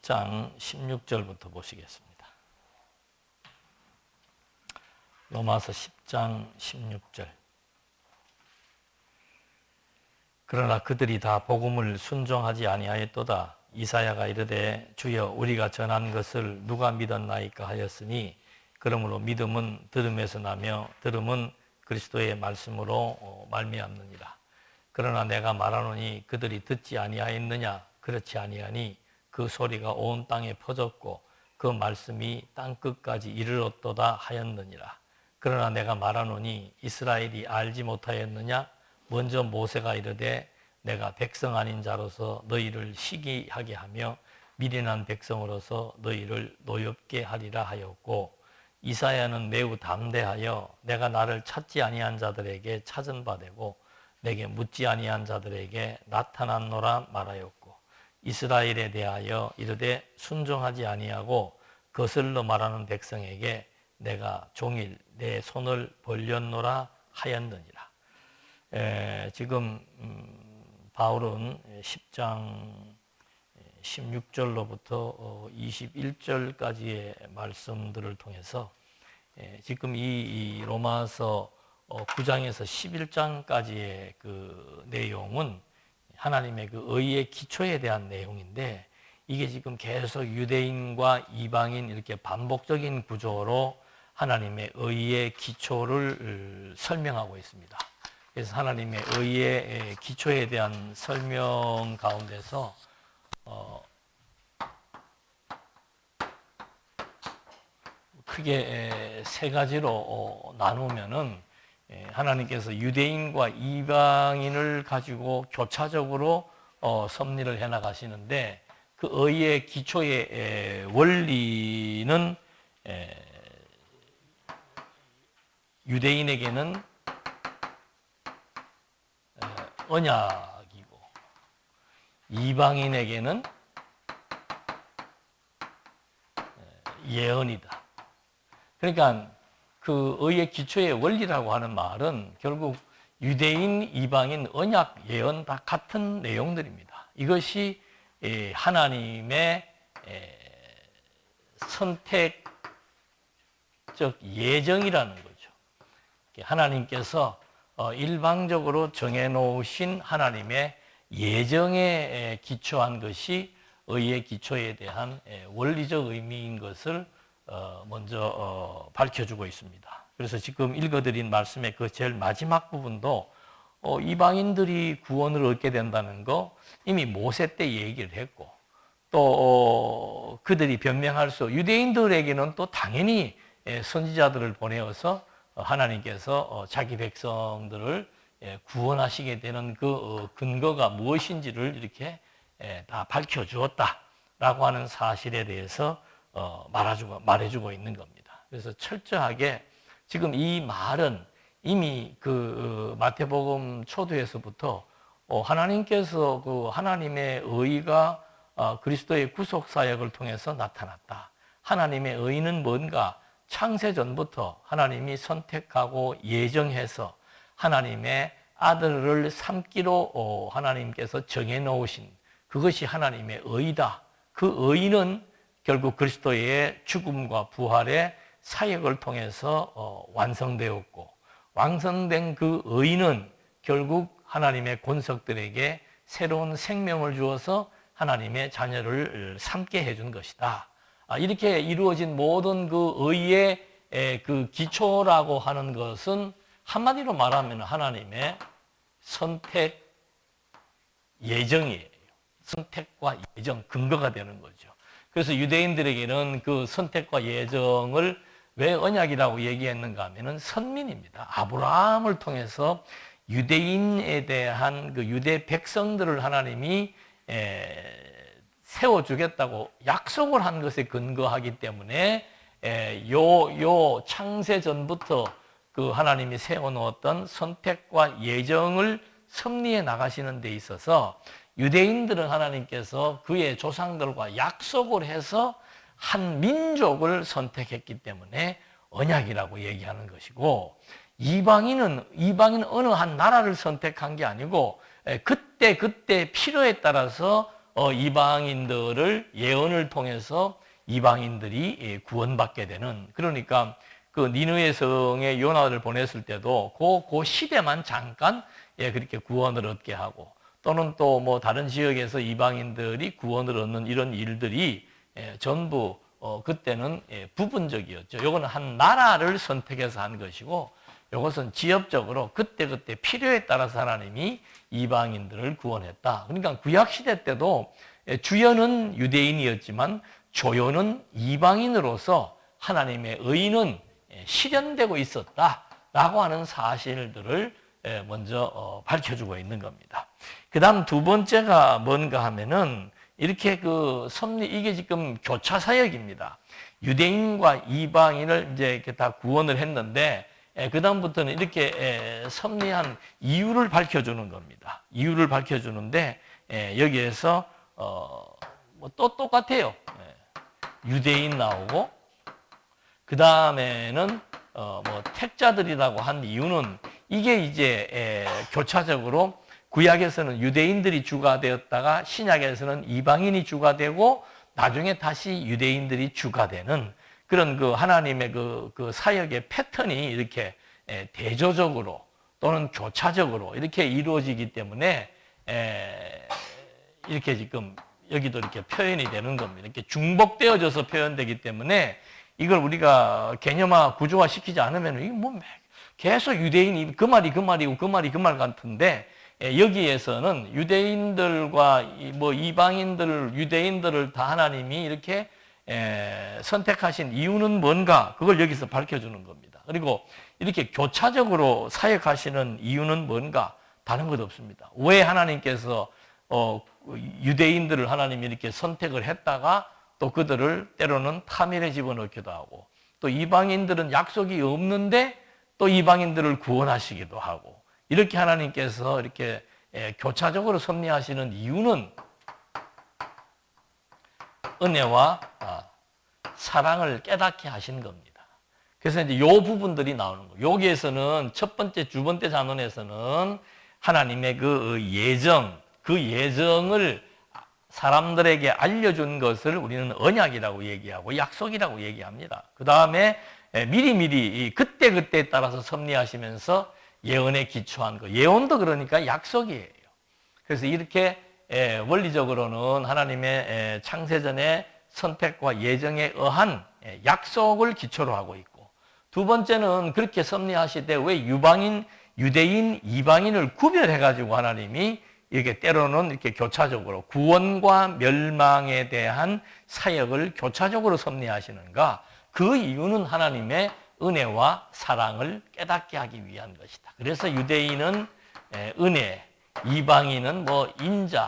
10장 16절부터 보시겠습니다. 로마서 10장 16절. 그러나 그들이 다 복음을 순종하지 아니하였도다. 이사야가 이르되 주여 우리가 전한 것을 누가 믿었나이까 하였으니 그러므로 믿음은 들음에서 나며 들음은 그리스도의 말씀으로 말미암느니라. 그러나 내가 말하노니 그들이 듣지 아니하였느냐? 그렇지 아니하니 그 소리가 온 땅에 퍼졌고 그 말씀이 땅끝까지 이르렀도다 하였느니라. 그러나 내가 말하노니 이스라엘이 알지 못하였느냐? 먼저 모세가 이르되 내가 백성 아닌 자로서 너희를 시기하게 하며 미련한 백성으로서 너희를 노엽게 하리라 하였고, 이사야는 매우 담대하여 내가 나를 찾지 아니한 자들에게 찾은 바 되고 내게 묻지 아니한 자들에게 나타났노라 말하였고, 이스라엘에 대하여 이르되 순종하지 아니하고 거슬러 말하는 백성에게 내가 종일 내 손을 벌렸노라 하였느니라. 지금 바울은 10장 16절로부터 21절까지의 말씀들을 통해서 지금 이 로마서 9장에서 11장까지의 그 내용은 하나님의 그 의의 기초에 대한 내용인데, 이게 지금 계속 유대인과 이방인 이렇게 반복적인 구조로 하나님의 의의 기초를 설명하고 있습니다. 그래서 하나님의 의의 기초에 대한 설명 가운데서 크게 세 가지로 나누면은, 하나님께서 유대인과 이방인을 가지고 교차적으로 섭리를 해나가시는데, 그 의의 기초의 원리는 유대인에게는 언약이고 이방인에게는 예언이다. 그러니까 그 의의 기초의 원리라고 하는 말은 결국 유대인, 이방인, 언약, 예언 다 같은 내용들입니다. 이것이 하나님의 선택적 예정이라는 거죠. 하나님께서 일방적으로 정해놓으신 하나님의 예정에 기초한 것이 의의 기초에 대한 원리적 의미인 것을 먼저 밝혀주고 있습니다. 그래서 지금 읽어드린 말씀의 그 제일 마지막 부분도 이방인들이 구원을 얻게 된다는 거 이미 모세 때 얘기를 했고, 또 그들이 변명할 수, 유대인들에게는 또 당연히 선지자들을 보내어서 하나님께서 자기 백성들을 구원하시게 되는 그 근거가 무엇인지를 이렇게 다 밝혀주었다라고 하는 사실에 대해서 말해주고 있는 겁니다. 그래서 철저하게 지금 이 말은 이미 그 마태복음 초두에서부터 하나님께서 그 하나님의 의가 그리스도의 구속 사역을 통해서 나타났다. 하나님의 의는 뭔가? 창세 전부터 하나님이 선택하고 예정해서 하나님의 아들을 삼기로 하나님께서 정해놓으신 그것이 하나님의 의다. 그 의는 결국 그리스도의 죽음과 부활의 사역을 통해서 완성되었고, 완성된 그 의는 결국 하나님의 권속들에게 새로운 생명을 주어서 하나님의 자녀를 삼게 해준 것이다. 이렇게 이루어진 모든 그 의의 그 기초라고 하는 것은 한마디로 말하면 하나님의 선택 예정이에요. 선택과 예정, 근거가 되는 거죠. 그래서 유대인들에게는 그 선택과 예정을 왜 언약이라고 얘기했는가 하면은 선민입니다. 아브라함을 통해서 유대인에 대한 그 유대 백성들을 하나님이 세워주겠다고 약속을 한 것에 근거하기 때문에 요 창세 전부터 그 하나님이 세워놓았던 선택과 예정을 섭리해 나가시는 데 있어서 유대인들은 하나님께서 그의 조상들과 약속을 해서 한 민족을 선택했기 때문에 언약이라고 얘기하는 것이고, 이방인 어느 한 나라를 선택한 게 아니고 그때 필요에 따라서 이방인들을 예언을 통해서 이방인들이 구원받게 되는, 그러니까 그 니느웨 성에 요나를 보냈을 때도 그 시대만 잠깐 그렇게 구원을 얻게 하고, 또는 또 뭐 다른 지역에서 이방인들이 구원을 얻는 이런 일들이 전부 그때는 부분적이었죠. 요거는 한 나라를 선택해서 한 것이고, 이것은 지역적으로 그때그때 필요에 따라서 하나님이 이방인들을 구원했다. 그러니까 구약시대 때도 주연은 유대인이었지만 조연은 이방인으로서 하나님의 의는 실현되고 있었다라고 하는 사실들을 먼저 밝혀주고 있는 겁니다. 그 다음 두 번째가 뭔가 하면은 이렇게 이게 지금 교차 사역입니다. 유대인과 이방인을 이제 이렇게 다 구원을 했는데, 그 다음부터는 이렇게 섭리한 이유를 밝혀주는 겁니다. 이유를 밝혀주는데, 여기에서 뭐 또 똑같아요. 유대인 나오고, 그 다음에는 뭐 택자들이라고 한 이유는 이게 이제 교차적으로 구약에서는 유대인들이 주가 되었다가 신약에서는 이방인이 주가 되고 나중에 다시 유대인들이 주가 되는 그런 하나님의 그 사역의 패턴이 이렇게 대조적으로 또는 교차적으로 이렇게 이루어지기 때문에 이렇게 지금 여기도 이렇게 표현이 되는 겁니다. 이렇게 중복되어져서 표현되기 때문에 이걸 우리가 개념화, 구조화 시키지 않으면 이게 뭐 계속 유대인이 그 말이 그 말이고 그 말이 그 말 같은데, 여기에서는 유대인들과 뭐 이방인들, 유대인들을 다 하나님이 이렇게 선택하신 이유는 뭔가, 그걸 여기서 밝혀주는 겁니다. 그리고 이렇게 교차적으로 사역하시는 이유는 뭔가, 다른 것 없습니다. 왜 하나님께서 유대인들을 하나님이 이렇게 선택을 했다가 또 그들을 때로는 타밀에 집어넣기도 하고, 또 이방인들은 약속이 없는데 또 이방인들을 구원하시기도 하고, 이렇게 하나님께서 이렇게 교차적으로 섭리하시는 이유는 은혜와 사랑을 깨닫게 하신 겁니다. 그래서 이제 요 부분들이 나오는 거예요. 여기에서는 첫 번째, 두 번째 잔원에서는 하나님의 그 예정을 사람들에게 알려준 것을 우리는 언약이라고 얘기하고 약속이라고 얘기합니다. 그 다음에 미리미리 그때그때에 따라서 섭리하시면서 예언에 기초한 거. 예언도 그러니까 약속이에요. 그래서 이렇게 원리적으로는 하나님의 창세전의 선택과 예정에 의한 약속을 기초로 하고 있고, 두 번째는 그렇게 섭리하시되 왜 유대인, 이방인을 구별해가지고 하나님이 이렇게 때로는 이렇게 교차적으로 구원과 멸망에 대한 사역을 교차적으로 섭리하시는가? 그 이유는 하나님의 은혜와 사랑을 깨닫게 하기 위한 것이다. 그래서 유대인은 은혜, 이방인은 뭐 인자,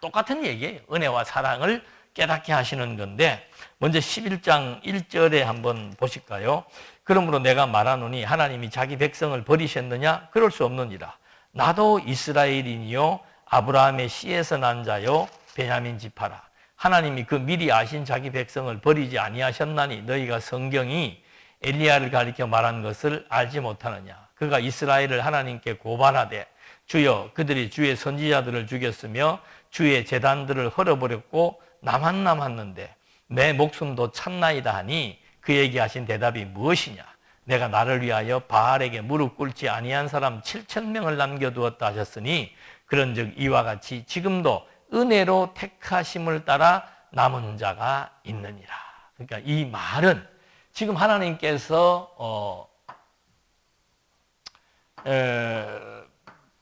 똑같은 얘기예요. 은혜와 사랑을 깨닫게 하시는 건데, 먼저 11장 1절에 한번 보실까요? 그러므로 내가 말하노니 하나님이 자기 백성을 버리셨느냐? 그럴 수 없느니라. 나도 이스라엘인이요 아브라함의 씨에서 난 자요 베냐민 지파라. 하나님이 그 미리 아신 자기 백성을 버리지 아니하셨나니 너희가 성경이 엘리야를 가리켜 말한 것을 알지 못하느냐. 그가 이스라엘을 하나님께 고발하되 주여 그들이 주의 선지자들을 죽였으며 주의 제단들을 헐어버렸고 나만 남았는데 내 목숨도 참나이다 하니 그에게 하신 대답이 무엇이냐. 내가 나를 위하여 바알에게 무릎 꿇지 아니한 사람 7,000명을 남겨두었다 하셨으니 그런즉 이와 같이 지금도 은혜로 택하심을 따라 남은 자가 있느니라. 그러니까 이 말은 지금 하나님께서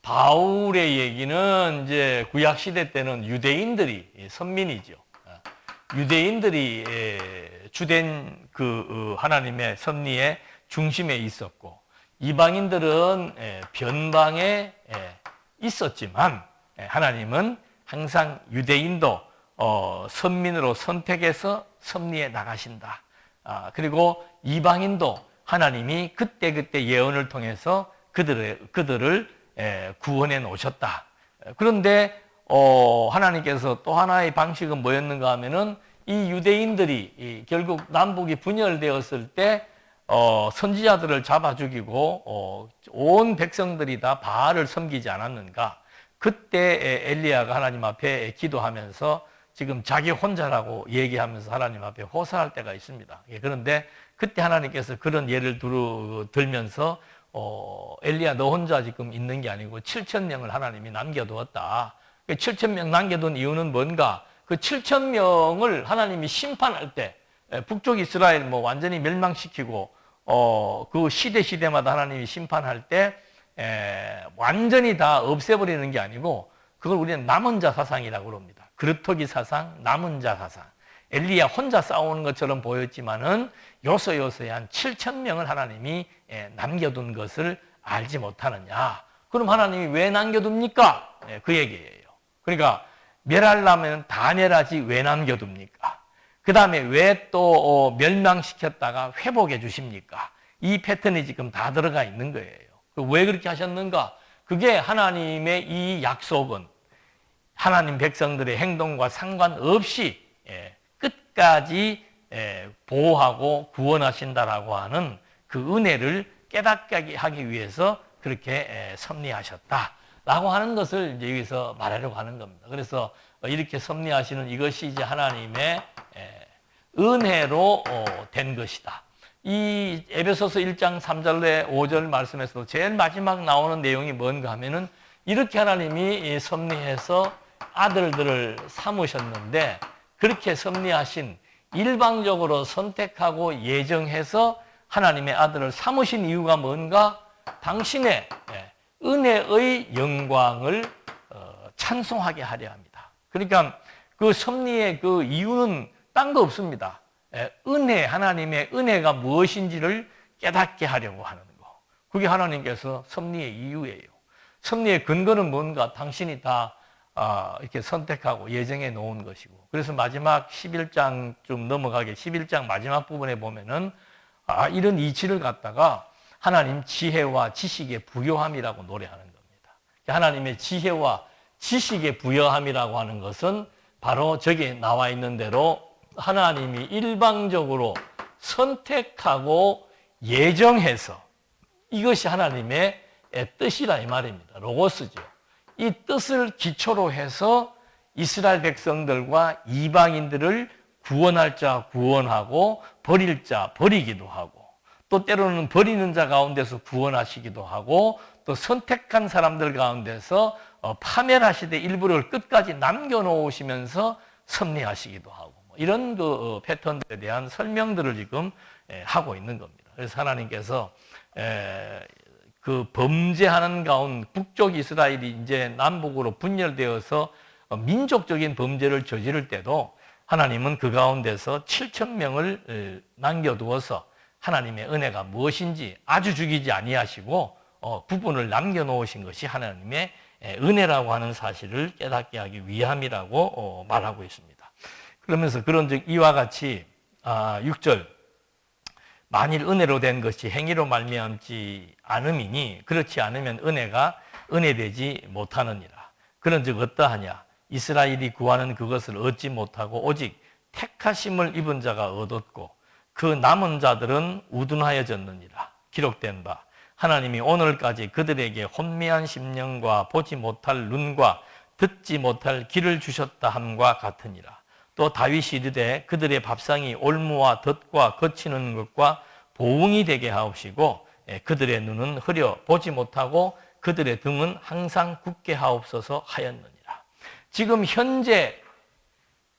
바울의 얘기는 이제 구약 시대 때는 유대인들이 선민이죠. 유대인들이 주된 그 하나님의 섭리의 중심에 있었고, 이방인들은 변방에 있었지만 하나님은 항상 유대인도 선민으로 선택해서 섭리에 나가신다. 그리고 이방인도 하나님이 그때그때 예언을 통해서 그들을 구원해 놓으셨다. 그런데 하나님께서 또 하나의 방식은 뭐였는가 하면은 이 유대인들이 결국 남북이 분열되었을 때 선지자들을 잡아 죽이고 온 백성들이 다 바알을 섬기지 않았는가. 그때 엘리야가 하나님 앞에 기도하면서 지금 자기 혼자라고 얘기하면서 하나님 앞에 호소할 때가 있습니다. 그런데 그때 하나님께서 그런 예를 들면서 엘리야 너 혼자 지금 있는 게 아니고 7,000명을 하나님이 남겨두었다. 7,000명 남겨둔 이유는 뭔가? 그 7,000명을 하나님이 심판할 때 북쪽 이스라엘 뭐 완전히 멸망시키고 그 시대마다 하나님이 심판할 때 완전히 다 없애버리는 게 아니고 그걸 우리는 남은 자 사상이라고 그럽니다. 그루터기 사상, 남은 자 사상. 엘리야 혼자 싸우는 것처럼 보였지만은 요소요소한 7,000명을 하나님이 남겨둔 것을 알지 못하느냐. 그럼 하나님이 왜 남겨둡니까? 그 얘기예요. 그러니까 멸하려면 다 멸하지 왜 남겨둡니까? 그 다음에 왜 또 멸망시켰다가 회복해 주십니까? 이 패턴이 지금 다 들어가 있는 거예요. 왜 그렇게 하셨는가? 그게 하나님의 이 약속은 하나님 백성들의 행동과 상관없이 끝까지 보호하고 구원하신다라고 하는 그 은혜를 깨닫게 하기 위해서 그렇게 섭리하셨다라고 하는 것을 이제 여기서 말하려고 하는 겁니다. 그래서 이렇게 섭리하시는 이것이 이제 하나님의 은혜로 된 것이다. 이 에베소서 1장 3절에 5절 말씀에서도 제일 마지막 나오는 내용이 뭔가 하면은 이렇게 하나님이 섭리해서 아들들을 삼으셨는데 그렇게 섭리하신 일방적으로 선택하고 예정해서 하나님의 아들을 삼으신 이유가 뭔가? 당신의 은혜의 영광을 찬송하게 하려 합니다. 그러니까 그 섭리의 그 이유는 딴 거 없습니다. 은혜, 하나님의 은혜가 무엇인지를 깨닫게 하려고 하는 거. 그게 하나님께서 섭리의 이유예요. 섭리의 근거는 뭔가? 당신이 다 이렇게 선택하고 예정해 놓은 것이고. 그래서 마지막 11장 좀 넘어가게 11장 마지막 부분에 보면은 이런 이치를 갖다가 하나님 지혜와 지식의 부요함이라고 노래하는 겁니다. 하나님의 지혜와 지식의 부요함이라고 하는 것은 바로 저기 나와 있는 대로 하나님이 일방적으로 선택하고 예정해서 이것이 하나님의 뜻이라 이 말입니다. 로고스죠. 이 뜻을 기초로 해서 이스라엘 백성들과 이방인들을 구원할 자 구원하고 버릴 자 버리기도 하고 또 때로는 버리는 자 가운데서 구원하시기도 하고 또 선택한 사람들 가운데서 파멸하시되 일부를 끝까지 남겨놓으시면서 섭리하시기도 하고 이런 그 패턴들에 대한 설명들을 지금 하고 있는 겁니다. 그래서 하나님께서 그 범죄하는 가운데 북쪽 이스라엘이 이제 남북으로 분열되어서 민족적인 범죄를 저지를 때도 하나님은 그 가운데서 7,000명을 남겨두어서 하나님의 은혜가 무엇인지 아주 죽이지 아니하시고 부분을 남겨놓으신 것이 하나님의 은혜라고 하는 사실을 깨닫게 하기 위함이라고 말하고 있습니다. 그러면서 그런즉 이와 같이 6절 만일 은혜로 된 것이 행위로 말미암지 않음이니 그렇지 않으면 은혜가 은혜되지 못하느니라. 그런즉 어떠하냐? 이스라엘이 구하는 그것을 얻지 못하고 오직 택하심을 입은 자가 얻었고 그 남은 자들은 우둔하여졌느니라. 기록된 바 하나님이 오늘까지 그들에게 혼미한 심령과 보지 못할 눈과 듣지 못할 귀를 주셨다 함과 같으니라. 또 다윗이 이르되 그들의 밥상이 올무와 덫과 거치는 것과 보응이 되게 하옵시고 그들의 눈은 흐려 보지 못하고 그들의 등은 항상 굳게 하옵소서 하였느니라. 지금 현재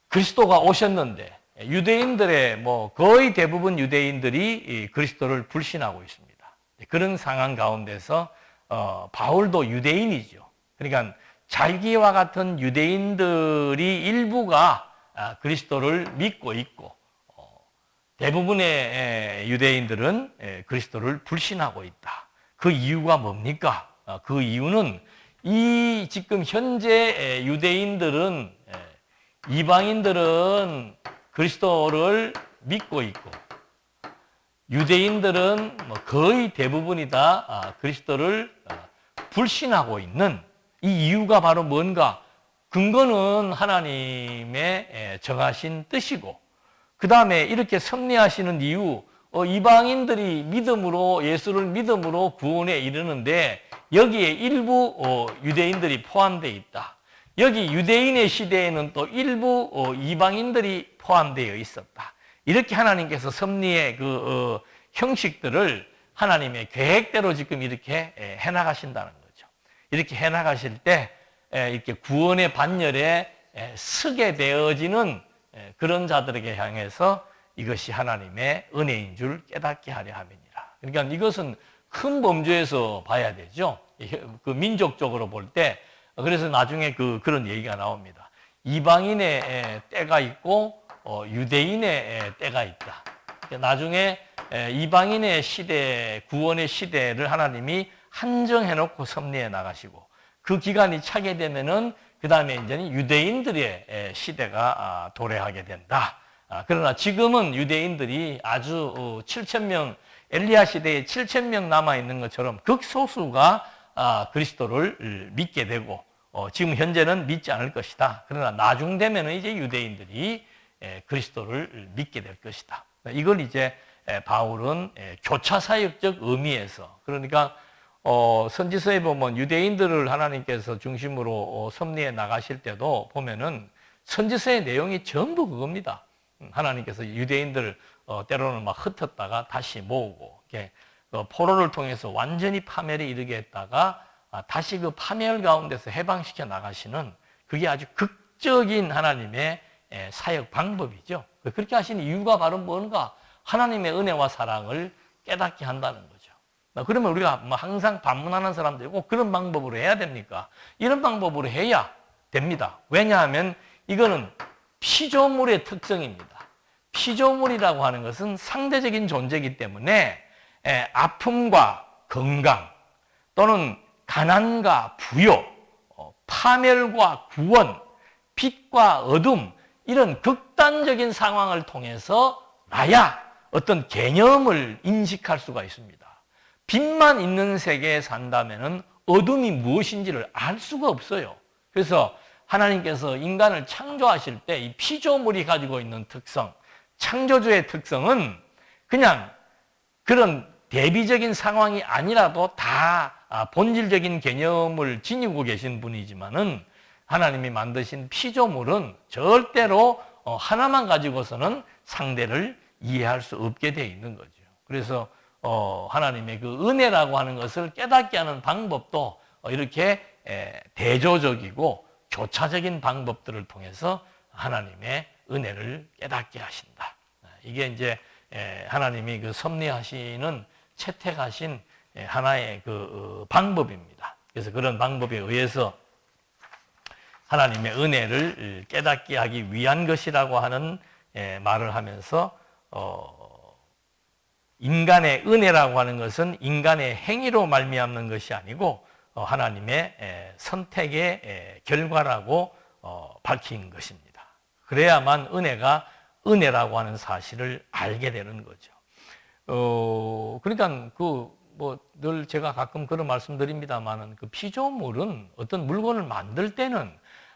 그리스도가 오셨는데 유대인들의 거의 대부분 유대인들이 그리스도를 불신하고 있습니다. 그런 상황 가운데서 바울도 유대인이죠. 그러니까 자기와 같은 유대인들이 일부가 그리스도를 믿고 있고 대부분의 유대인들은 그리스도를 불신하고 있다. 그 이유가 뭡니까? 그 이유는 이 지금 현재 유대인들은 이방인들은 그리스도를 믿고 있고 유대인들은 거의 대부분이 다 그리스도를 불신하고 있는 이 이유가 바로 뭔가? 근거는 하나님의 정하신 뜻이고 그 다음에 이렇게 섭리하시는 이유 이방인들이 믿음으로 예수를 믿음으로 구원에 이르는데 여기에 일부 유대인들이 포함되어 있다. 여기 유대인의 시대에는 또 일부 이방인들이 포함되어 있었다. 이렇게 하나님께서 섭리의 그 형식들을 하나님의 계획대로 지금 이렇게 해나가신다는 거죠. 이렇게 해나가실 때 이렇게 구원의 반열에 서게 되어지는 그런 자들에게 향해서 이것이 하나님의 은혜인 줄 깨닫게 하려 함이니라. 그러니까 이것은 큰 범주에서 봐야 되죠. 그 민족적으로 볼 때. 그래서 나중에 그런 얘기가 나옵니다. 이방인의 때가 있고 유대인의 때가 있다. 나중에 이방인의 시대, 구원의 시대를 하나님이 한정해 놓고 섭리해 나가시고 그 기간이 차게 되면은 그 다음에 이제는 유대인들의 시대가 도래하게 된다. 그러나 지금은 유대인들이 아주 7,000명, 엘리야 시대에 7,000명 남아있는 것처럼 극소수가 그리스도를 믿게 되고 지금 현재는 믿지 않을 것이다. 그러나 나중 되면은 이제 유대인들이 그리스도를 믿게 될 것이다. 이걸 이제 바울은 교차 사역적 의미에서 그러니까 선지서에 보면 유대인들을 하나님께서 중심으로 섭리해 나가실 때도 보면은 선지서의 내용이 전부 그겁니다. 하나님께서 유대인들 때로는 막 흩었다가 다시 모으고 이렇게 포로를 통해서 완전히 파멸에 이르게 했다가 다시 그 파멸 가운데서 해방시켜 나가시는 그게 아주 극적인 하나님의 사역 방법이죠. 그렇게 하신 이유가 바로 뭔가 하나님의 은혜와 사랑을 깨닫게 한다는 거죠. 그러면 우리가 항상 반문하는 사람들이 꼭 그런 방법으로 해야 됩니까? 이런 방법으로 해야 됩니다. 왜냐하면 이거는 피조물의 특성입니다. 피조물이라고 하는 것은 상대적인 존재이기 때문에 아픔과 건강 또는 가난과 부요, 파멸과 구원, 빛과 어둠 이런 극단적인 상황을 통해서 나야 어떤 개념을 인식할 수가 있습니다. 빛만 있는 세계에 산다면 어둠이 무엇인지를 알 수가 없어요. 그래서 하나님께서 인간을 창조하실 때 이 피조물이 가지고 있는 특성, 창조주의 특성은 그냥 그런 대비적인 상황이 아니라도 다 본질적인 개념을 지니고 계신 분이지만은 하나님이 만드신 피조물은 절대로 하나만 가지고서는 상대를 이해할 수 없게 되어 있는 거죠. 그래서 하나님의 그 은혜라고 하는 것을 깨닫게 하는 방법도 이렇게 대조적이고 교차적인 방법들을 통해서 하나님의 은혜를 깨닫게 하신다. 이게 이제 하나님이 그 섭리하시는 채택하신 하나의 그 방법입니다. 그래서 그런 방법에 의해서 하나님의 은혜를 깨닫게 하기 위한 것이라고 하는 말을 하면서 인간의 은혜라고 하는 것은 인간의 행위로 말미암는 것이 아니고 하나님의 선택의 결과라고 밝힌 것입니다. 그래야만 은혜가 은혜라고 하는 사실을 알게 되는 거죠. 그러니까 늘 제가 가끔 그런 말씀드립니다만은 그 피조물은 어떤 물건을 만들 때는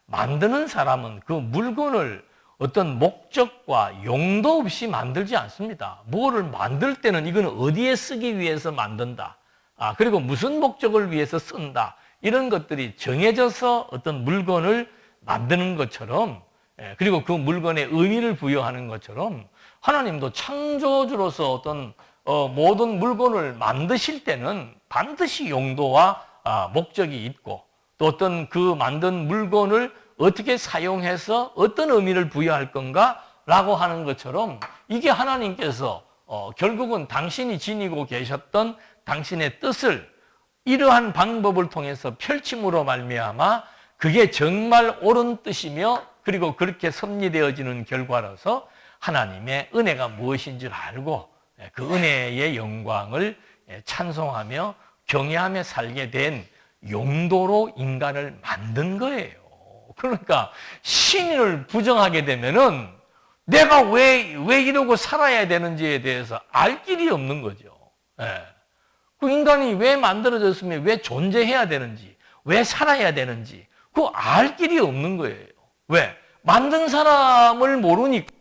만드는 사람은 그 물건을 어떤 목적과 용도 없이 만들지 않습니다. 뭐를 만들 때는 이건 어디에 쓰기 위해서 만든다. 그리고 무슨 목적을 위해서 쓴다. 이런 것들이 정해져서 어떤 물건을 만드는 것처럼 그리고 그 물건에 의미를 부여하는 것처럼 하나님도 창조주로서 어떤 모든 물건을 만드실 때는 반드시 용도와 목적이 있고 또 어떤 그 만든 물건을 어떻게 사용해서 어떤 의미를 부여할 건가 라고 하는 것처럼 이게 하나님께서 결국은 당신이 지니고 계셨던 당신의 뜻을 이러한 방법을 통해서 펼침으로 말미암아 그게 정말 옳은 뜻이며 그리고 그렇게 섭리되어지는 결과로서 하나님의 은혜가 무엇인 줄 알고 그 은혜의 영광을 찬송하며 경외하며 살게 된 용도로 인간을 만든 거예요. 그러니까 신을 부정하게 되면은 내가 왜 이러고 살아야 되는지에 대해서 알 길이 없는 거죠. 그 인간이 왜 만들어졌으며 왜 존재해야 되는지, 왜 살아야 되는지 그거 알 길이 없는 거예요. 왜? 만든 사람을 모르니까,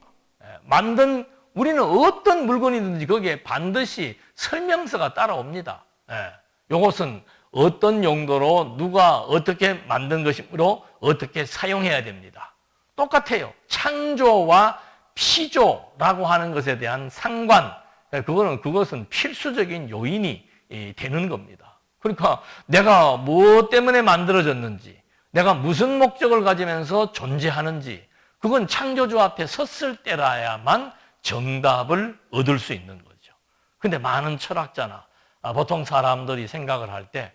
만든 우리는 어떤 물건이든지 거기에 반드시 설명서가 따라옵니다. 예. 이것은 어떤 용도로 누가 어떻게 만든 것이므로 어떻게 사용해야 됩니다. 똑같아요. 창조와 피조라고 하는 것에 대한 상관, 그것은 필수적인 요인이 되는 겁니다. 그러니까 내가 무엇 때문에 만들어졌는지, 내가 무슨 목적을 가지면서 존재하는지, 그건 창조주 앞에 섰을 때라야만 정답을 얻을 수 있는 거죠. 근데 많은 철학자나 보통 사람들이 생각을 할 때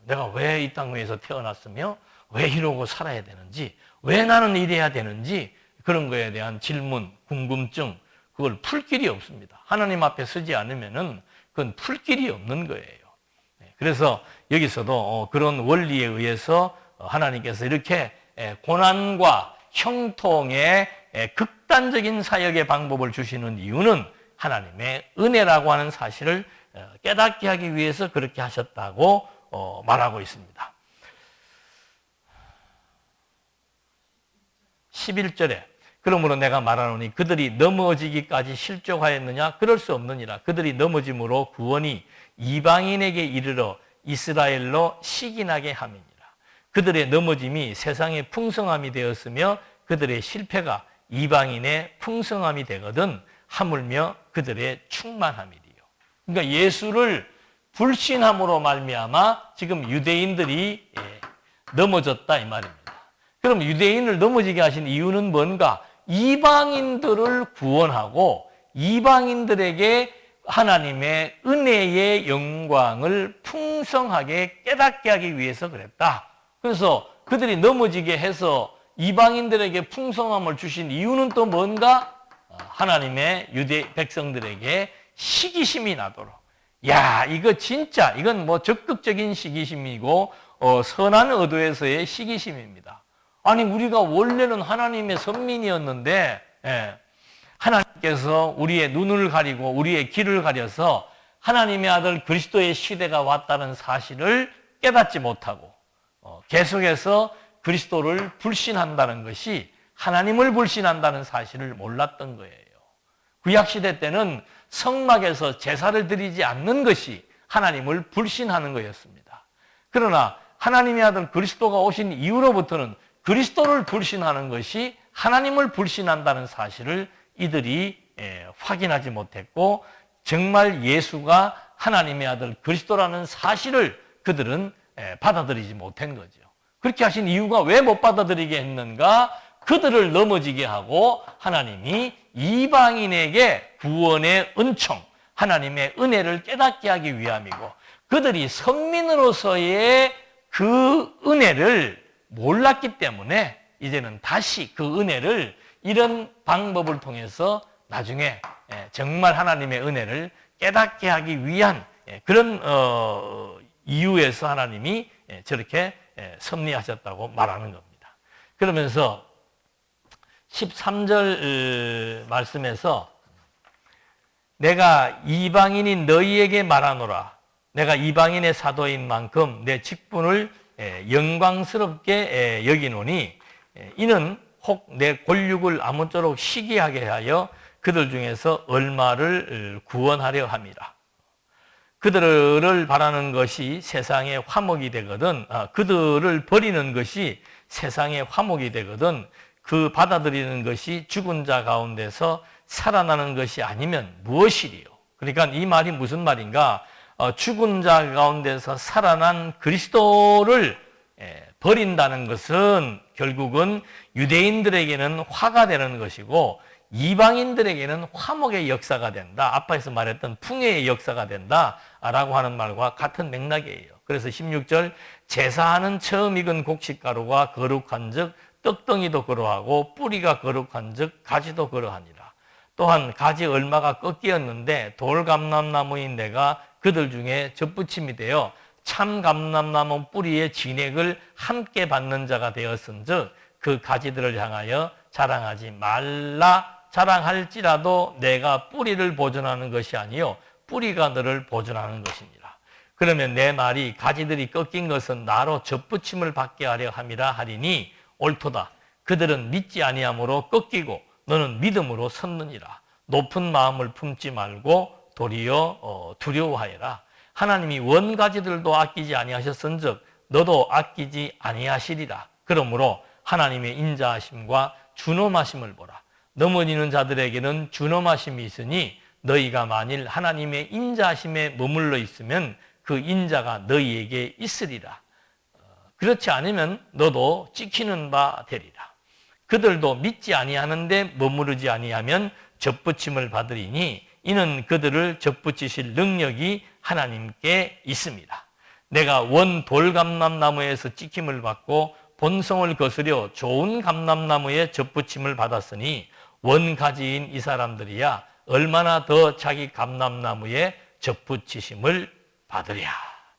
내가 왜 이 땅 위에서 태어났으며 왜 이러고 살아야 되는지, 왜 나는 이래야 되는지, 그런 거에 대한 질문, 궁금증, 그걸 풀 길이 없습니다. 하나님 앞에 서지 않으면은 그건 풀 길이 없는 거예요. 그래서 여기서도 그런 원리에 의해서 하나님께서 이렇게 고난과 형통의 극단적인 사역의 방법을 주시는 이유는 하나님의 은혜라고 하는 사실을 깨닫게 하기 위해서 그렇게 하셨다고 말하고 있습니다. 11절에 그러므로 내가 말하노니 그들이 넘어지기까지 실족하였느냐? 그럴 수 없느니라. 그들이 넘어짐으로 구원이 이방인에게 이르러 이스라엘로 시기나게 함이니라. 그들의 넘어짐이 세상의 풍성함이 되었으며 그들의 실패가 이방인의 풍성함이 되거든 하물며 그들의 충만함이리요. 그러니까 예수를 불신함으로 말미암아 지금 유대인들이 넘어졌다 이 말입니다. 그럼 유대인을 넘어지게 하신 이유는 뭔가? 이방인들을 구원하고 이방인들에게 하나님의 은혜의 영광을 풍성하게 깨닫게 하기 위해서 그랬다. 그래서 그들이 넘어지게 해서 이방인들에게 풍성함을 주신 이유는 또 뭔가? 하나님의 유대 백성들에게 시기심이 나도록. 야, 이거 진짜, 이건 뭐 적극적인 시기심이고, 선한 의도에서의 시기심입니다. 아니, 우리가 원래는 하나님의 선민이었는데, 하나님께서 우리의 눈을 가리고 우리의 길을 가려서 하나님의 아들 그리스도의 시대가 왔다는 사실을 깨닫지 못하고, 계속해서 그리스도를 불신한다는 것이 하나님을 불신한다는 사실을 몰랐던 거예요. 구약시대 때는 성막에서 제사를 드리지 않는 것이 하나님을 불신하는 거였습니다. 그러나 하나님의 아들 그리스도가 오신 이후로부터는 그리스도를 불신하는 것이 하나님을 불신한다는 사실을 이들이 확인하지 못했고 정말 예수가 하나님의 아들 그리스도라는 사실을 그들은 받아들이지 못한 거죠. 그렇게 하신 이유가 왜 못 받아들이게 했는가? 그들을 넘어지게 하고 하나님이 이방인에게 구원의 은총, 하나님의 은혜를 깨닫게 하기 위함이고 그들이 선민으로서의 그 은혜를 몰랐기 때문에 이제는 다시 그 은혜를 이런 방법을 통해서 나중에 정말 하나님의 은혜를 깨닫게 하기 위한 그런 이유에서 하나님이 저렇게 섭리하셨다고 말하는 겁니다. 그러면서 13절 말씀에서 내가 이방인인 너희에게 말하노라. 내가 이방인의 사도인 만큼 내 직분을 영광스럽게 여기노니 이는 혹 내 권력을 아무쪼록 시기하게 하여 그들 중에서 얼마를 구원하려 함이라. 그들을 바라는 것이 세상의 화목이 되거든, 그들을 버리는 것이 세상의 화목이 되거든 그 받아들이는 것이 죽은 자 가운데서 살아나는 것이 아니면 무엇이리요? 그러니까 이 말이 무슨 말인가? 죽은 자 가운데서 살아난 그리스도를 버린다는 것은 결국은 유대인들에게는 화가 되는 것이고 이방인들에게는 화목의 역사가 된다. 앞에서 말했던 풍요의 역사가 된다라고 하는 말과 같은 맥락이에요. 그래서 16절 제사하는 처음 익은 곡식가루가 거룩한 즉 떡덩이도 그러하고 뿌리가 거룩한 즉 가지도 그러하니라. 또한 가지 얼마가 꺾이었는데 돌감람나무인 내가 그들 중에 젖붙임이 되어 참 감람나무 뿌리의 진액을 함께 받는 자가 되었은즉 그 가지들을 향하여 자랑하지 말라. 자랑할지라도 내가 뿌리를 보존하는 것이 아니요 뿌리가 너를 보존하는 것이니라. 그러면 내 말이 가지들이 꺾인 것은 나로 젖붙임을 받게 하려 함이라 하리니 옳도다. 그들은 믿지 아니함으로 꺾이고 너는 믿음으로 섰느니라. 높은 마음을 품지 말고 도리어 두려워하여라. 하나님이 원가지들도 아끼지 아니하셨은즉 너도 아끼지 아니하시리라. 그러므로 하나님의 인자하심과 준엄하심을 보라. 넘어지는 자들에게는 준엄하심이 있으니 너희가 만일 하나님의 인자하심에 머물러 있으면 그 인자가 너희에게 있으리라. 그렇지 않으면 너도 찍히는 바 되리라. 그들도 믿지 아니하는데 머무르지 아니하면 접붙임을 받으리니 이는 그들을 접붙이실 능력이 하나님께 있습니다. 내가 원 돌감람나무에서 찍힘을 받고 본성을 거스려 좋은 감람나무에 접붙임을 받았으니 원가지인 이 사람들이야 얼마나 더 자기 감람나무에 접붙이심을 받으랴.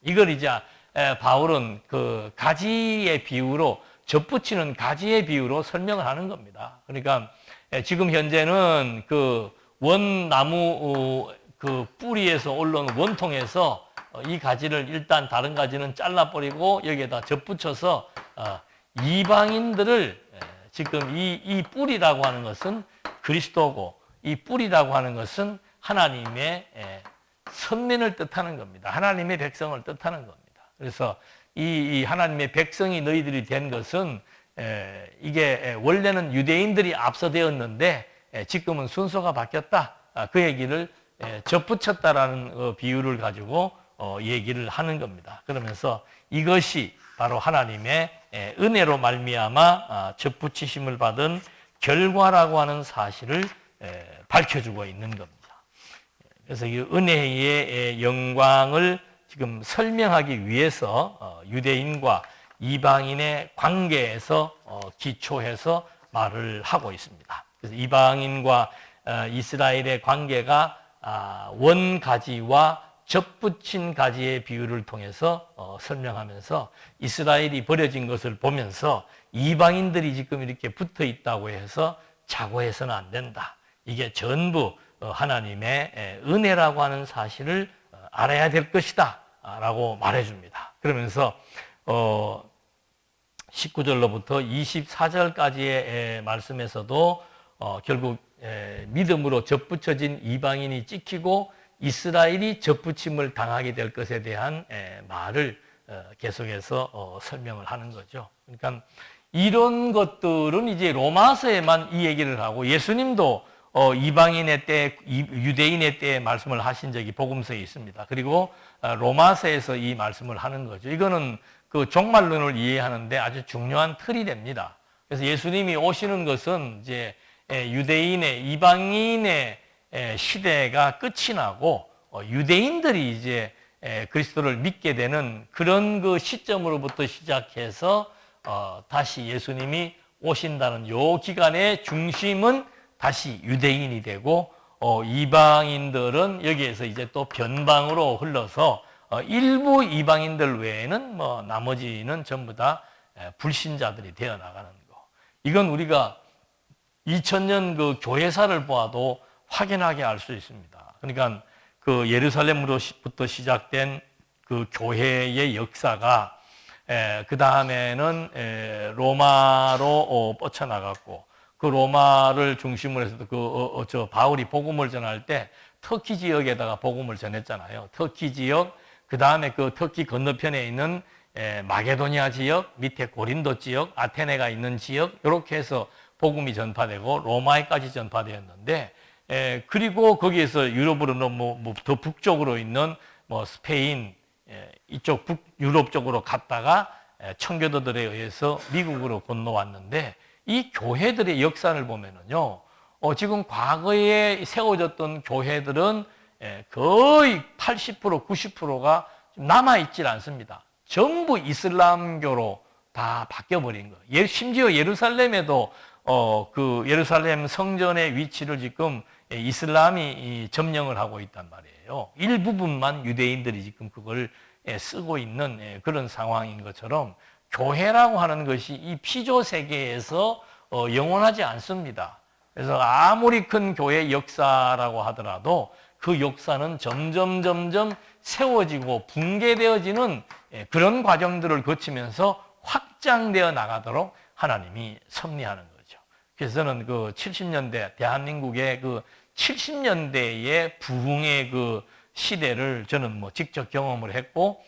이걸 이제 바울은 그 가지의 비유로, 접붙이는 가지의 비유로 설명을 하는 겁니다. 그러니까 지금 현재는 그 원나무 그 뿌리에서 올라오는 원통에서 이 가지를 일단 다른 가지는 잘라버리고 여기에다 접붙여서 이방인들을 지금 이 뿌리라고 하는 것은 그리스도고 이 뿌리라고 하는 것은 하나님의 선민을 뜻하는 겁니다. 하나님의 백성을 뜻하는 겁니다. 그래서 이 하나님의 백성이 너희들이 된 것은 이게 원래는 유대인들이 앞서되었는데 지금은 순서가 바뀌었다. 그 얘기를 접붙였다라는 비유를 가지고 얘기를 하는 겁니다. 그러면서 이것이 바로 하나님의 은혜로 말미암아 접붙이심을 받은 결과라고 하는 사실을 밝혀주고 있는 겁니다. 그래서 이 은혜의 영광을 지금 설명하기 위해서 유대인과 이방인의 관계에서 기초해서 말을 하고 있습니다. 그래서 이방인과 이스라엘의 관계가 원가지와 접붙인 가지의 비유를 통해서 설명하면서 이스라엘이 버려진 것을 보면서 이방인들이 지금 이렇게 붙어 있다고 해서 자고해서는 안 된다. 이게 전부 하나님의 은혜라고 하는 사실을 알아야 될 것이다 라고 말해줍니다. 그러면서 19절로부터 24절까지의 말씀에서도 결국 믿음으로 접붙여진 이방인이 찍히고 이스라엘이 접붙임을 당하게 될 것에 대한 말을 계속해서 설명을 하는 거죠. 그러니까 이런 것들은 이제 로마서에만 이 얘기를 하고 예수님도 이방인의 때, 유대인의 때에 말씀을 하신 적이 복음서에 있습니다. 그리고 로마서에서 이 말씀을 하는 거죠. 이거는 그 종말론을 이해하는데 아주 중요한 틀이 됩니다. 그래서 예수님이 오시는 것은 이제 유대인의, 이방인의 시대가 끝이 나고 유대인들이 이제 그리스도를 믿게 되는 그런 그 시점으로부터 시작해서 다시 예수님이 오신다는 요 기간의 중심은 다시 유대인이 되고 이방인들은 여기에서 이제 또 변방으로 흘러서 일부 이방인들 외에는 뭐 나머지는 전부 다 불신자들이 되어 나가는 거. 이건 우리가 2000년 그 교회사를 보아도 확연하게 알 수 있습니다. 그러니까 그 예루살렘으로부터 시작된 그 교회의 역사가 그 다음에는 로마로 뻗쳐나갔고 그 로마를 중심으로 해서 저 바울이 복음을 전할 때 터키 지역에다가 복음을 전했잖아요. 터키 지역, 그 다음에 그 터키 건너편에 있는 마게도니아 지역, 밑에 고린도 지역, 아테네가 있는 지역, 이렇게 해서 복음이 전파되고 로마에까지 전파되었는데, 그리고 거기에서 유럽으로 더 북쪽으로 있는 뭐 스페인, 이쪽 북유럽 쪽으로 갔다가 청교도들에 의해서 미국으로 건너왔는데, 이 교회들의 역사를 보면은요, 지금 과거에 세워졌던 교회들은 거의 80%, 90%가 남아있질 않습니다. 전부 이슬람교로 다 바뀌어버린 거예요. 심지어 예루살렘에도 그 예루살렘 성전의 위치를 지금 이슬람이 점령을 하고 있단 말이에요. 일부분만 유대인들이 지금 그걸 쓰고 있는 그런 상황인 것처럼 교회라고 하는 것이 이 피조 세계에서 영원하지 않습니다. 그래서 아무리 큰 교회 역사라고 하더라도 그 역사는 점점 세워지고 붕괴되어지는 그런 과정들을 거치면서 확장되어 나가도록 하나님이 섭리하는 거죠. 그래서 저는 그 70년대 대한민국의 그 70년대의 부흥의 그 시대를 저는 뭐 직접 경험을 했고,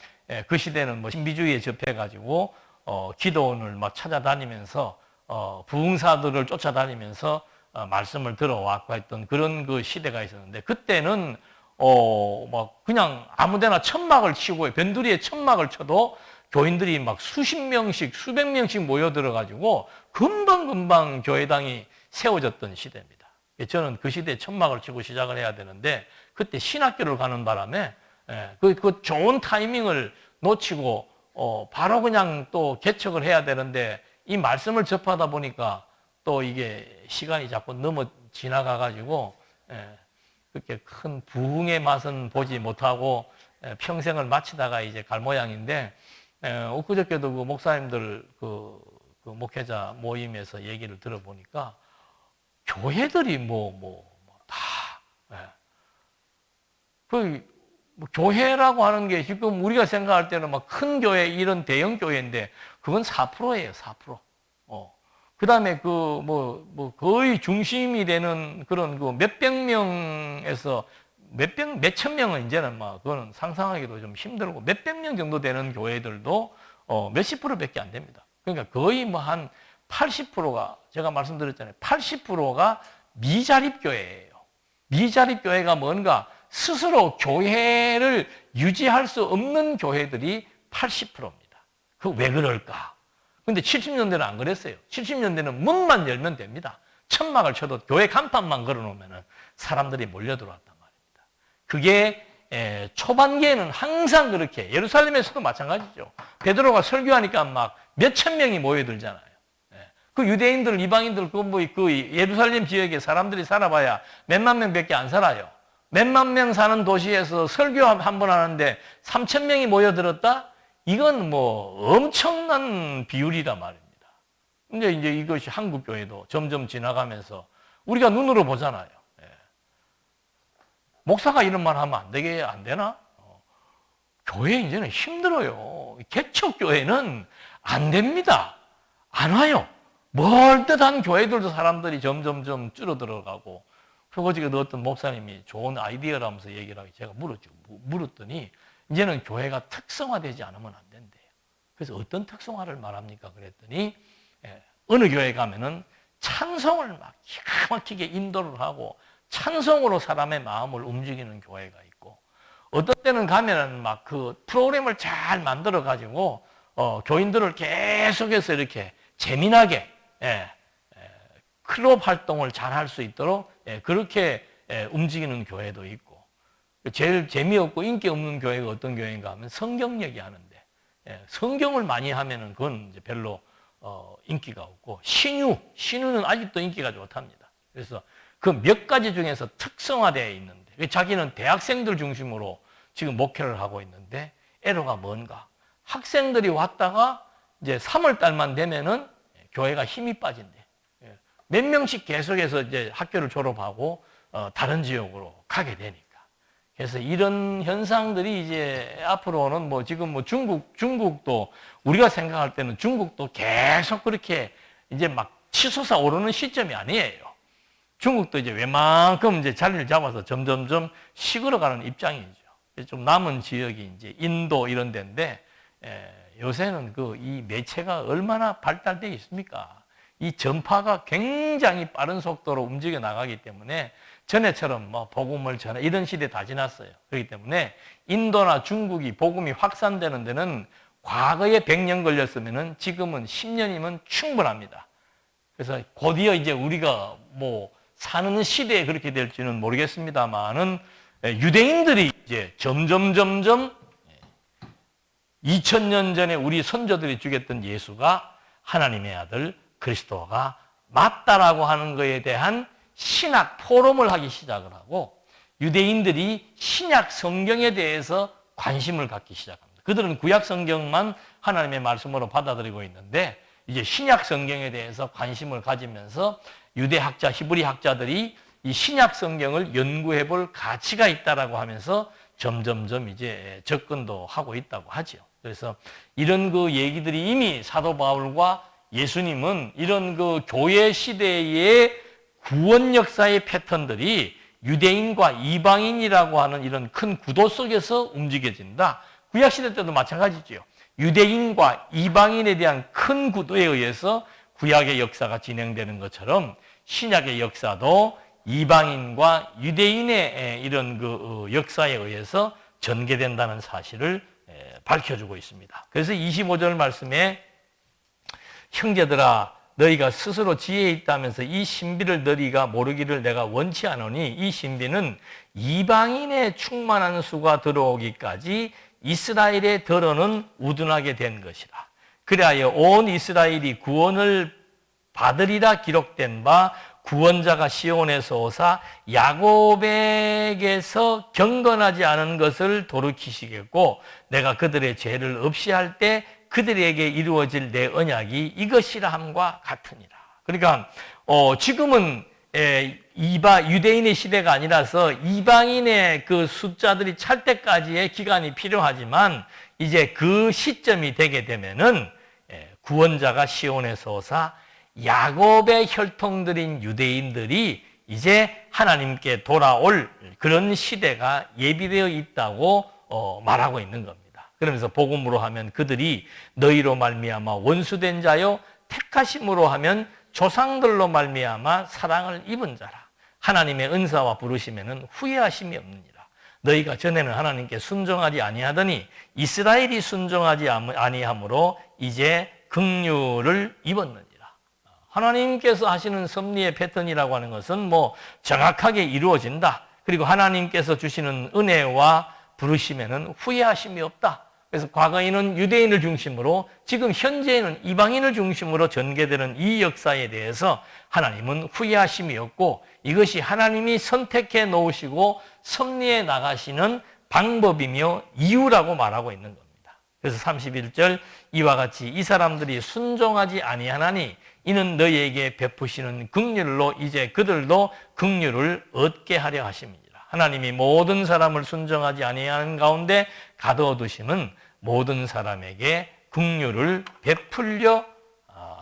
그 시대는 뭐 신비주의에 접해가지고 기도원을 막 찾아다니면서 부흥사들을 쫓아다니면서 말씀을 들어왔고 했던 그런 그 시대가 있었는데, 그때는 막 그냥 아무데나 천막을 치고 변두리에 천막을 쳐도 교인들이 막 수십 명씩 수백 명씩 모여들어가지고 금방금방 교회당이 세워졌던 시대입니다. 저는 그 시대에 천막을 치고 시작을 해야 되는데, 그때 신학교를 가는 바람에 그 좋은 타이밍을 놓치고 바로 그냥 또 개척을 해야 되는데, 이 말씀을 접하다 보니까 또 이게 시간이 자꾸 넘어 지나가가지고 그렇게 큰 부흥의 맛은 보지 못하고 평생을 마치다가 이제 갈 모양인데, 엊그저께도 그 목사님들 그 목회자 모임에서 얘기를 들어보니까 교회들이 뭐 교회라고 하는 게 지금 우리가 생각할 때는 막 큰 교회, 이런 대형 교회인데 그건 4%예요, 4%. 그 다음에 거의 중심이 되는 그런 그 몇백 명에서 몇천 명은 이제는 막 그거는 상상하기도 좀 힘들고, 몇백 명 정도 되는 교회들도 몇십 프로밖에 안 됩니다. 그러니까 거의 뭐 한 80%가, 제가 말씀드렸잖아요. 80%가 미자립 교회예요. 미자립 교회가 뭔가 스스로 교회를 유지할 수 없는 교회들이 80%입니다. 그 왜 그럴까? 근데 70년대는 안 그랬어요. 70년대는 문만 열면 됩니다. 천막을 쳐도 교회 간판만 걸어놓으면 사람들이 몰려들어왔단 말입니다. 그게 초반기에는 항상 그렇게, 예루살렘에서도 마찬가지죠. 베드로가 설교하니까 막 몇천 명이 모여들잖아요. 그 유대인들, 이방인들, 그 예루살렘 지역에 사람들이 살아봐야 몇만 명밖에 안 살아요. 몇만 명 사는 도시에서 설교 한 번 하는데 3천 명이 모여들었다? 이건 뭐 엄청난 비율이란 말입니다. 근데 이제 이것이 한국 교회도 점점 지나가면서 우리가 눈으로 보잖아요. 목사가 이런 말 하면 안 되나? 교회 이제는 힘들어요. 개척 교회는 안 됩니다. 안 와요. 멀듯한 교회들도 사람들이 점점점 줄어들어가고, 그거지가 어떤 목사님이 좋은 아이디어라면서 얘기를 하고 제가 물었더니 이제는 교회가 특성화되지 않으면 안 된대요. 그래서 어떤 특성화를 말합니까? 그랬더니 어느 교회 가면은 찬송을 막 기가 막히게 인도를 하고 찬송으로 사람의 마음을 움직이는 교회가 있고, 어떤 때는 가면은 막 그 프로그램을 잘 만들어 가지고 교인들을 계속해서 이렇게 재미나게 클럽 활동을 잘 할 수 있도록 그렇게 움직이는 교회도 있고, 제일 재미없고 인기 없는 교회가 어떤 교회인가 하면 성경 얘기하는데, 성경을 많이 하면은 그건 이제 별로 인기가 없고, 신유는 아직도 인기가 좋답니다. 그래서 그 몇 가지 중에서 특성화되어 있는데, 자기는 대학생들 중심으로 지금 목회를 하고 있는데, 애로가 뭔가? 학생들이 왔다가 이제 3월 달만 되면은 교회가 힘이 빠진대. 몇 명씩 계속해서 이제 학교를 졸업하고 다른 지역으로 가게 되니까. 그래서 이런 현상들이 이제 앞으로는 뭐 지금 뭐 중국도 우리가 생각할 때는 중국도 계속 그렇게 이제 막 치솟아 오르는 시점이 아니에요. 중국도 이제 웬만큼 이제 자리를 잡아서 점점점 식어가는 입장이죠. 좀 남은 지역이 이제 인도 이런 데인데, 요새는 이 매체가 얼마나 발달되어 있습니까? 이 전파가 굉장히 빠른 속도로 움직여 나가기 때문에 전에처럼 뭐 복음을 전해 이런 시대 다 지났어요. 그렇기 때문에 인도나 중국이 복음이 확산되는 데는 과거에 100년 걸렸으면은 지금은 10년이면 충분합니다. 그래서 곧이어 이제 우리가 뭐 사는 시대에 그렇게 될지는 모르겠습니다만은, 유대인들이 이제 점점 2000년 전에 우리 선조들이 죽였던 예수가 하나님의 아들 그리스도가 맞다라고 하는 것에 대한 신학 포럼을 하기 시작을 하고, 유대인들이 신약 성경에 대해서 관심을 갖기 시작합니다. 그들은 구약 성경만 하나님의 말씀으로 받아들이고 있는데, 이제 신약 성경에 대해서 관심을 가지면서 유대학자, 히브리 학자들이 이 신약 성경을 연구해 볼 가치가 있다라고 하면서 점점점 이제 접근도 하고 있다고 하죠. 그래서 이런 그 얘기들이 이미 사도 바울과 예수님은 이런 그 교회 시대의 구원 역사의 패턴들이 유대인과 이방인이라고 하는 이런 큰 구도 속에서 움직여진다. 구약시대 때도 마찬가지죠. 유대인과 이방인에 대한 큰 구도에 의해서 구약의 역사가 진행되는 것처럼 신약의 역사도 이방인과 유대인의 이런 그 역사에 의해서 전개된다는 사실을 밝혀주고 있습니다. 그래서 25절 말씀에 형제들아 너희가 스스로 지혜 있다면서 이 신비를 너희가 모르기를 내가 원치 않으니 이 신비는 이방인의 충만한 수가 들어오기까지 이스라엘의 더러는 우둔하게 된 것이라. 그리하여 온 이스라엘이 구원을 받으리라 기록된 바 구원자가 시온에서 오사 야곱에게서 경건하지 않은 것을 돌이키시겠고 내가 그들의 죄를 없이 할 때 그들에게 이루어질 내 언약이 이것이라 함과 같으니라. 그러니까 지금은 유대인의 시대가 아니라서 이방인의 그 숫자들이 찰 때까지의 기간이 필요하지만 이제 그 시점이 되게 되면은 구원자가 시온에서 오사 야곱의 혈통들인 유대인들이 이제 하나님께 돌아올 그런 시대가 예비되어 있다고 말하고 있는 겁니다. 그러면서 복음으로 하면 그들이 너희로 말미암아 원수된 자요 택하심으로 하면 조상들로 말미암아 사랑을 입은 자라. 하나님의 은사와 부르심에는 후회하심이 없느니라. 너희가 전에는 하나님께 순종하지 아니하더니 이스라엘이 순종하지 아니하므로 이제 긍휼을 입었느니라. 하나님께서 하시는 섭리의 패턴이라고 하는 것은 뭐 정확하게 이루어진다. 그리고 하나님께서 주시는 은혜와 부르심에는 후회하심이 없다. 그래서 과거에는 유대인을 중심으로 지금 현재에는 이방인을 중심으로 전개되는 이 역사에 대해서 하나님은 후회하심이 없고 이것이 하나님이 선택해 놓으시고 섭리해 나가시는 방법이며 이유라고 말하고 있는 겁니다. 그래서 31절 이와 같이 이 사람들이 순종하지 아니하나니 이는 너희에게 베푸시는 긍휼로 이제 그들도 긍휼을 얻게 하려 하심이니라. 하나님이 모든 사람을 순종하지 아니하는 가운데 가둬두심은 모든 사람에게 긍휼을 베풀려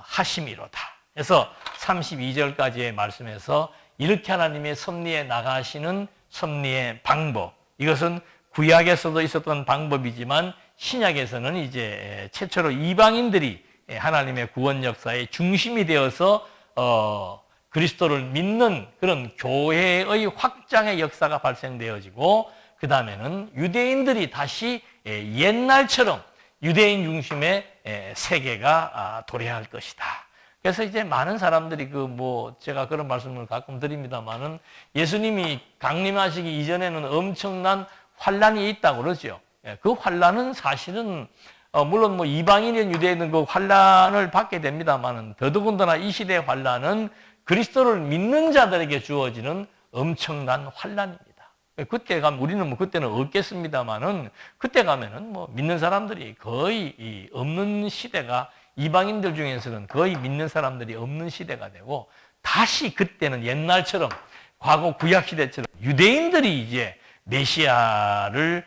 하심이로다. 그래서 32절까지의 말씀에서 이렇게 하나님의 섭리에 나가시는 섭리의 방법, 이것은 구약에서도 있었던 방법이지만 신약에서는 이제 최초로 이방인들이 하나님의 구원 역사의 중심이 되어서 그리스도를 믿는 그런 교회의 확장의 역사가 발생되어지고 그 다음에는 유대인들이 다시 옛날처럼 유대인 중심의 세계가 도래할 것이다. 그래서 이제 많은 사람들이 제가 그런 말씀을 가끔 드립니다만은 예수님이 강림하시기 이전에는 엄청난 환란이 있다고 그러죠. 그 환란은 사실은 물론 이방인인 유대인은 그 환란을 받게 됩니다만은 더더군다나 이 시대의 환란은 그리스도를 믿는 자들에게 주어지는 엄청난 환란입니다. 그때 가면 우리는 그때는 없겠습니다만은 그때 가면은 믿는 사람들이 거의 없는 시대가 이방인들 중에서는 거의 믿는 사람들이 없는 시대가 되고 다시 그때는 옛날처럼 과거 구약 시대처럼 유대인들이 이제 메시아를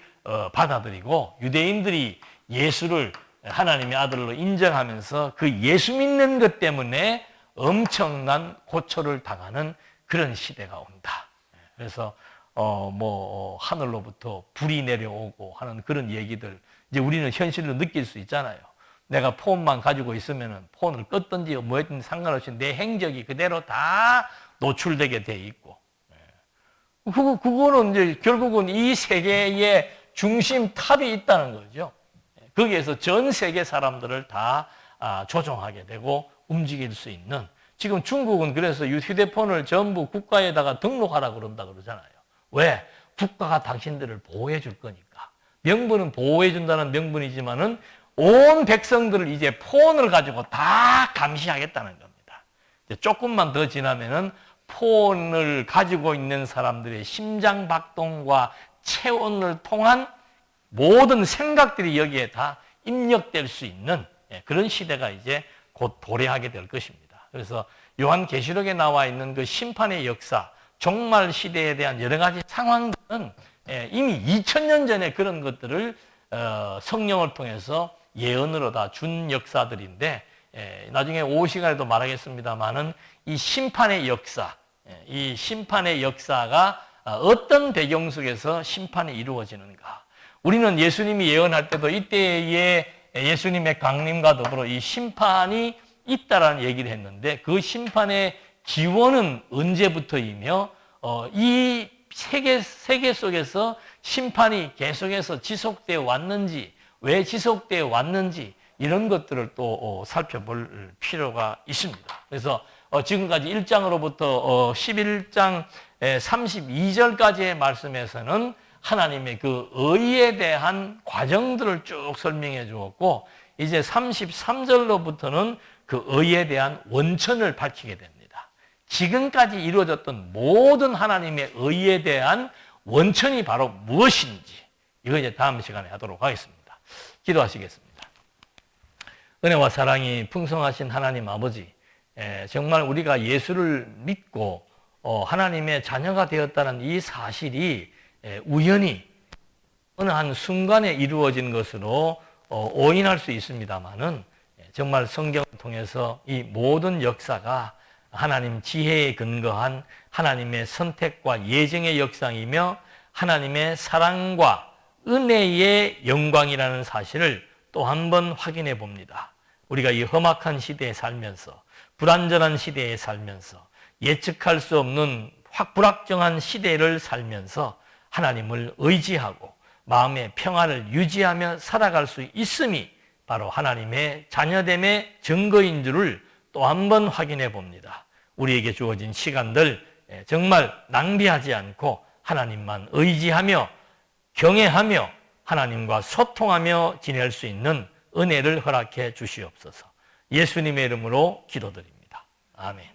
받아들이고 유대인들이 예수를 하나님의 아들로 인정하면서 그 예수 믿는 것 때문에 엄청난 고초를 당하는 그런 시대가 온다. 그래서 하늘로부터 불이 내려오고 하는 그런 얘기들 이제 우리는 현실로 느낄 수 있잖아요. 내가 폰만 가지고 있으면은 폰을 껐든지 뭐 했든지 상관없이 내 행적이 그대로 다 노출되게 돼 있고. 그거는 이제 결국은 이 세계의 중심 탑이 있다는 거죠. 거기에서 전 세계 사람들을 다 조종하게 되고 움직일 수 있는. 지금 중국은 그래서 휴대폰을 전부 국가에다가 등록하라 그런다 그러잖아요. 왜? 국가가 당신들을 보호해 줄 거니까. 명분은 보호해 준다는 명분이지만은 온 백성들을 이제 폰을 가지고 다 감시하겠다는 겁니다. 이제 조금만 더 지나면은 폰을 가지고 있는 사람들의 심장 박동과 체온을 통한 모든 생각들이 여기에 다 입력될 수 있는 그런 시대가 이제 곧 도래하게 될 것입니다. 그래서 요한계시록에 나와 있는 그 심판의 역사, 종말 시대에 대한 여러 가지 상황들은 이미 2000년 전에 그런 것들을 성령을 통해서 예언으로 다 준 역사들인데 나중에 오후 시간에도 말하겠습니다만은 이 심판의 역사, 이 심판의 역사가 어떤 배경 속에서 심판이 이루어지는가? 우리는 예수님이 예언할 때도 이때에 예수님의 강림과 더불어 이 심판이 있다라는 얘기를 했는데 그 심판의 기원은 언제부터이며 이 세계 속에서 심판이 계속해서 지속되어 왔는지, 왜 지속되어 왔는지 이런 것들을 또 살펴볼 필요가 있습니다. 그래서 지금까지 1장으로부터 11장 32절까지의 말씀에서는 하나님의 그 의에 대한 과정들을 쭉 설명해 주었고 이제 33절로부터는 그 의에 대한 원천을 밝히게 됩니다. 지금까지 이루어졌던 모든 하나님의 의에 대한 원천이 바로 무엇인지 이거 이제 다음 시간에 하도록 하겠습니다. 기도하시겠습니다. 은혜와 사랑이 풍성하신 하나님 아버지, 정말 우리가 예수를 믿고 하나님의 자녀가 되었다는 이 사실이 우연히 어느 한 순간에 이루어진 것으로 오인할 수 있습니다만은 정말 성경을 통해서 이 모든 역사가 하나님 지혜에 근거한 하나님의 선택과 예정의 역사이며 하나님의 사랑과 은혜의 영광이라는 사실을 또 한 번 확인해 봅니다. 우리가 이 험악한 시대에 살면서 불안전한 시대에 살면서 예측할 수 없는 불확정한 시대를 살면서 하나님을 의지하고 마음의 평안을 유지하며 살아갈 수 있음이 바로 하나님의 자녀됨의 증거인 줄을 또 한 번 확인해 봅니다. 우리에게 주어진 시간들 정말 낭비하지 않고 하나님만 의지하며 경외하며 하나님과 소통하며 지낼 수 있는 은혜를 허락해 주시옵소서. 예수님의 이름으로 기도드립니다. 아멘.